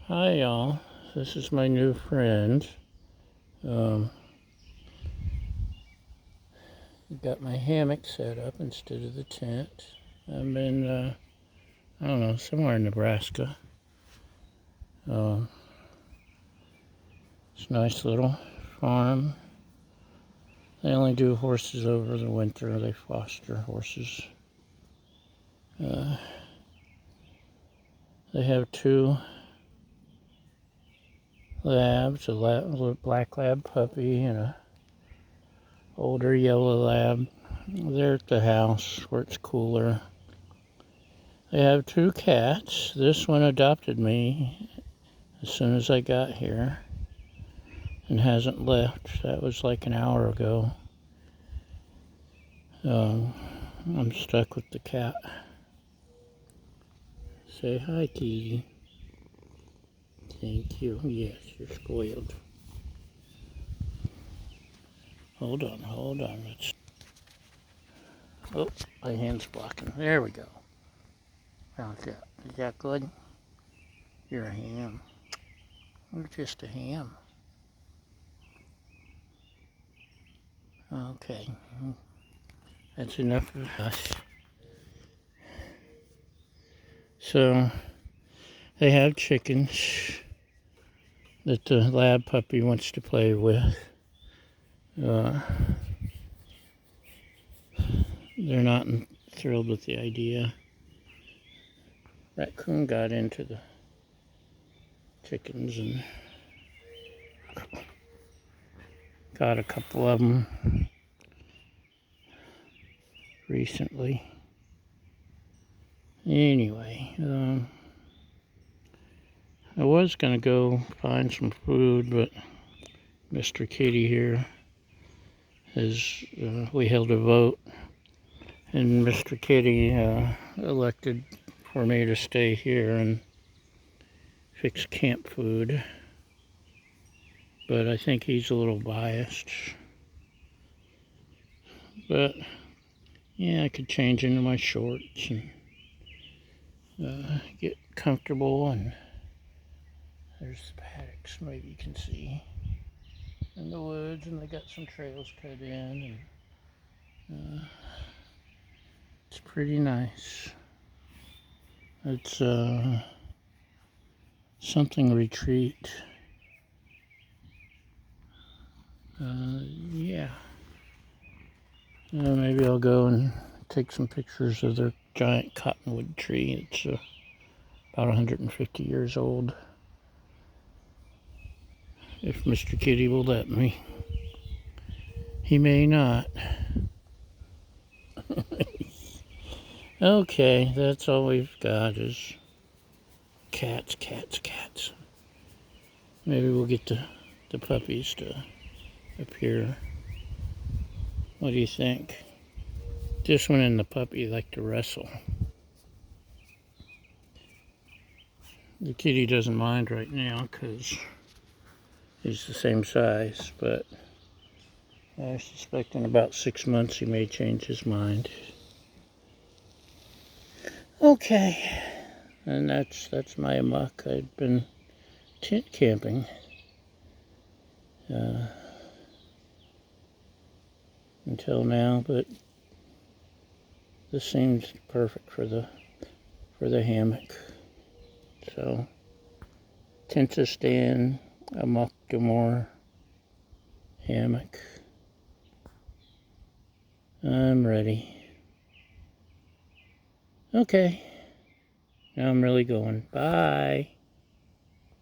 Hi y'all, this is my new friend. Got my hammock set up instead of the tent. I'm in, I don't know, somewhere in Nebraska. It's a nice little farm. They only do horses over the winter. They foster horses. They have two labs, a black lab puppy and a older yellow lab. They're at the house where it's cooler. They have two cats. This one adopted me as soon as I got here and hasn't left. That was like an hour ago. I'm stuck with the cat. Say hi, Kitty. Thank you. Yes, you're spoiled. Hold on. Let's. Oh, my hand's blocking. There we go. How's that? Is that good? You're a ham. You're just a ham. Okay. That's enough of us. So, they have chickens that the lab puppy wants to play with. They're not thrilled with the idea. Raccoon got into the chickens and got a couple of them recently. Anyway, I was going to go find some food, but Mr. Kitty here we held a vote, and Mr. Kitty elected for me to stay here and fix camp food. But I think he's a little biased. But yeah, I could change into my shorts and get comfortable. And there's the paddocks, maybe you can see, in the woods, and they got some trails cut in, and it's pretty nice. It's something retreat. Yeah. Maybe I'll go and take some pictures of their giant cottonwood tree. It's about 150 years old. If Mr. Kitty will let me. He may not. Okay, that's all we've got is cats. Maybe we'll get the puppies to appear. What do you think? This one and the puppy like to wrestle. The kitty doesn't mind right now because he's the same size, but I suspect in about 6 months he may change his mind. Okay, and that's my amok. I've been tent camping. Until now, but this seems perfect for the hammock. So, tent to stand, Amok Draumr hammock. I'm ready. Okay, now I'm really going. Bye.